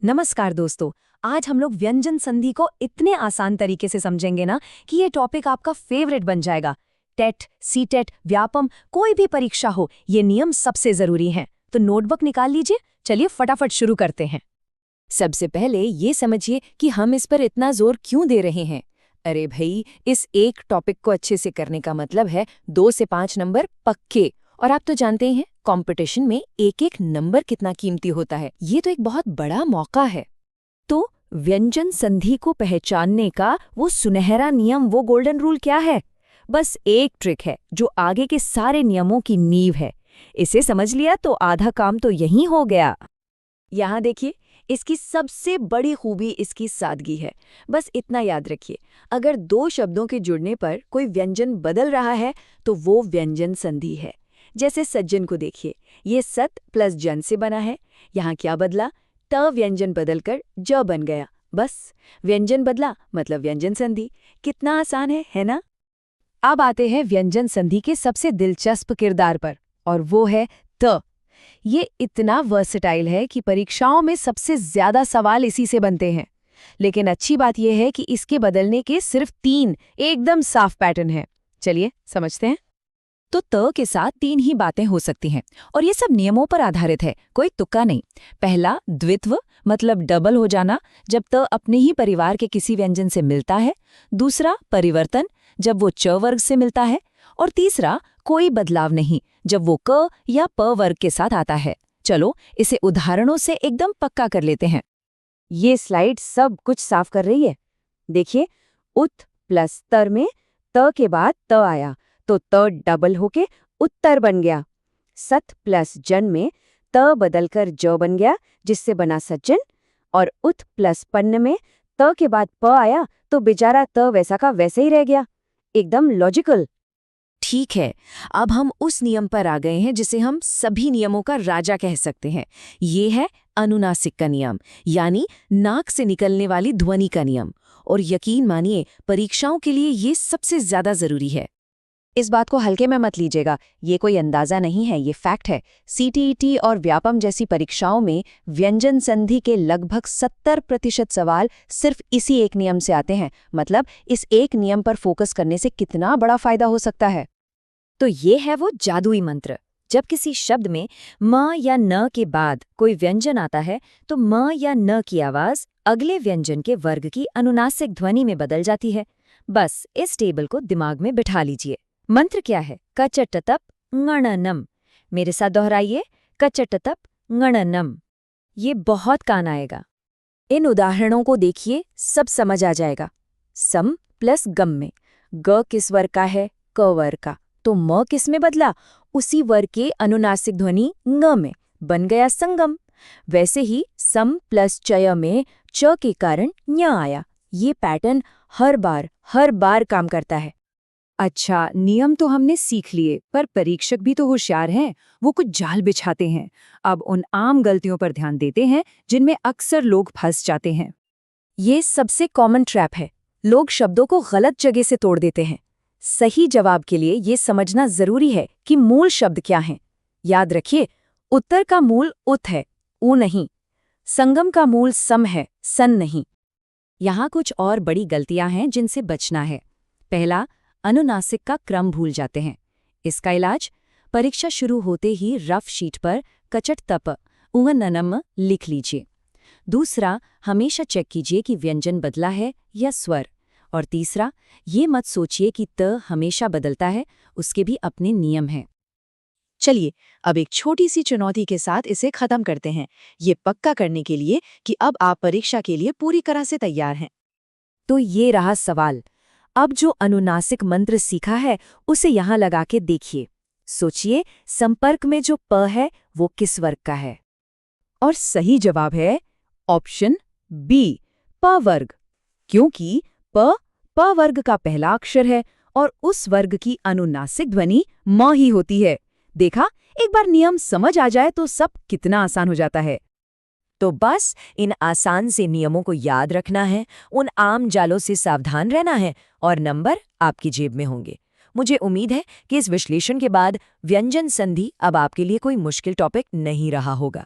नमस्कार दोस्तों। आज हम लोग व्यंजन संधि को इतने आसान तरीके से समझेंगे ना कि ये टॉपिक आपका फेवरेट बन जाएगा। टेट, सीटेट, व्यापम, कोई भी परीक्षा हो, ये नियम सबसे जरूरी हैं। तो नोटबुक निकाल लीजिए, चलिए फटाफट शुरू करते हैं। सबसे पहले ये समझिए कि हम इस पर इतना जोर क्यों दे रहे हैं। अरे भाई, इस एक टॉपिक को अच्छे से करने का मतलब है 2 से 5 नंबर पक्के। और आप तो जानते ही हैं कंपटीशन में एक एक नंबर कितना कीमती होता है। ये तो एक बहुत बड़ा मौका है। तो व्यंजन संधि को पहचानने का वो सुनहरा नियम, वो गोल्डन रूल क्या है? बस एक ट्रिक है जो आगे के सारे नियमों की नींव है। इसे समझ लिया तो आधा काम तो यहीं हो गया। यहाँ देखिए, इसकी सबसे बड़ी खूबी इसकी सादगी है। बस इतना याद रखिए, अगर 2 शब्दों के जुड़ने पर कोई व्यंजन बदल रहा है तो वो व्यंजन संधि है। जैसे सज्जन को देखिए, ये सत प्लस जन से बना है। यहाँ क्या बदला? त व्यंजन बदलकर ज बन गया। बस व्यंजन बदला मतलब व्यंजन संधि। कितना आसान है ना? अब आते हैं व्यंजन संधि के सबसे दिलचस्प किरदार पर, और वो है त। ये इतना वर्सेटाइल है कि परीक्षाओं में सबसे ज्यादा सवाल इसी से बनते हैं। लेकिन अच्छी बात यह है कि इसके बदलने के सिर्फ 3 एकदम साफ पैटर्न हैं। चलिए समझते हैं। तो त के साथ 3 ही बातें हो सकती हैं, और ये सब नियमों पर आधारित है, कोई तुक्का नहीं। पहला, द्वित्व मतलब डबल हो जाना, जब त अपने ही परिवार के किसी व्यंजन से मिलता है। दूसरा, परिवर्तन, जब वो च वर्ग से मिलता है। और तीसरा, कोई बदलाव नहीं, जब वो क या प वर्ग के साथ आता है। चलो इसे उदाहरणों से एकदम पक्का कर लेते हैं। ये स्लाइड सब कुछ साफ कर रही है। देखिए, उत प्लस तर में त के बाद त आया तो त डबल होके उत्तर बन गया। सत प्लस जन में त बदलकर ज बन गया, जिससे बना सज्जन। और उत प्लस पन्न में त के बाद प आया तो बेचारा त वैसा का वैसे ही रह गया। एकदम लॉजिकल। ठीक है, अब हम उस नियम पर आ गए हैं जिसे हम सभी नियमों का राजा कह सकते हैं। ये है अनुनासिक का नियम, यानी नाक से निकलने वाली ध्वनि का नियम। और यकीन मानिए, परीक्षाओं के लिए ये सबसे ज्यादा जरूरी है। इस बात को हल्के में मत लीजिएगा, ये कोई अंदाजा नहीं है, ये फैक्ट है। सीटीईटी और व्यापम जैसी परीक्षाओं में व्यंजन संधि के लगभग 70% सवाल सिर्फ इसी एक नियम से आते हैं। मतलब इस एक नियम पर फोकस करने से कितना बड़ा फायदा हो सकता है। तो ये है वो जादुई मंत्र। जब किसी शब्द में म या न के बाद कोई व्यंजन आता है तो म या न की आवाज अगले व्यंजन के वर्ग की अनुनासिक ध्वनि में बदल जाती है। बस इस टेबल को दिमाग में बिठा लीजिए। मंत्र क्या है? कचटतप ङणनम। मेरे साथ दोहराइए, कचटतप ङणनम। ये बहुत कान आएगा। इन उदाहरणों को देखिए, सब समझ आ जाएगा। सम प्लस गम में ग किस वर्ग का है? क वर्ग का। तो म किस में बदला? उसी वर्ग के अनुनासिक ध्वनि ङ में, बन गया संगम। वैसे ही सम प्लस चय में च के कारण ञ आया। ये पैटर्न हर बार काम करता है। अच्छा, नियम तो हमने सीख लिए, पर परीक्षक भी तो होशियार हैं। वो कुछ जाल बिछाते हैं। अब उन आम गलतियों पर ध्यान देते हैं जिनमें अक्सर लोग फंस जाते हैं। ये सबसे कॉमन ट्रैप है। लोग शब्दों को गलत जगह से तोड़ देते हैं। सही जवाब के लिए ये समझना जरूरी है कि मूल शब्द क्या हैं। याद रखिए, उत्तर का मूल उत है, ऊ नहीं। संगम का मूल सम है, सन नहीं। यहाँ कुछ और बड़ी गलतियां हैं जिनसे बचना है। पहला, अनुनासिक का क्रम भूल जाते हैं। इसका इलाज, परीक्षा शुरू होते ही रफ शीट पर कचट तप उंगननम लिख लीजिए। दूसरा, हमेशा चेक कीजिए कि व्यंजन बदला है या स्वर। और तीसरा, ये मत सोचिए कि त हमेशा बदलता है, उसके भी अपने नियम हैं। चलिए अब एक छोटी सी चुनौती के साथ इसे खत्म करते हैं, ये पक्का करने के लिए कि अब आप परीक्षा के लिए पूरी तरह से तैयार हैं। तो ये रहा सवाल। अब जो अनुनासिक मंत्र सीखा है उसे यहाँ लगा के देखिए। सोचिए, संपर्क में जो प है वो किस वर्ग का है? और सही जवाब है ऑप्शन बी, प वर्ग। क्योंकि प वर्ग का पहला अक्षर है और उस वर्ग की अनुनासिक ध्वनि म ही होती है। देखा, एक बार नियम समझ आ जाए तो सब कितना आसान हो जाता है। तो बस इन आसान से नियमों को याद रखना है, उन आम जालों से सावधान रहना है, और नंबर आपकी जेब में होंगे। मुझे उम्मीद है कि इस विश्लेषण के बाद व्यंजन संधि अब आपके लिए कोई मुश्किल टॉपिक नहीं रहा होगा।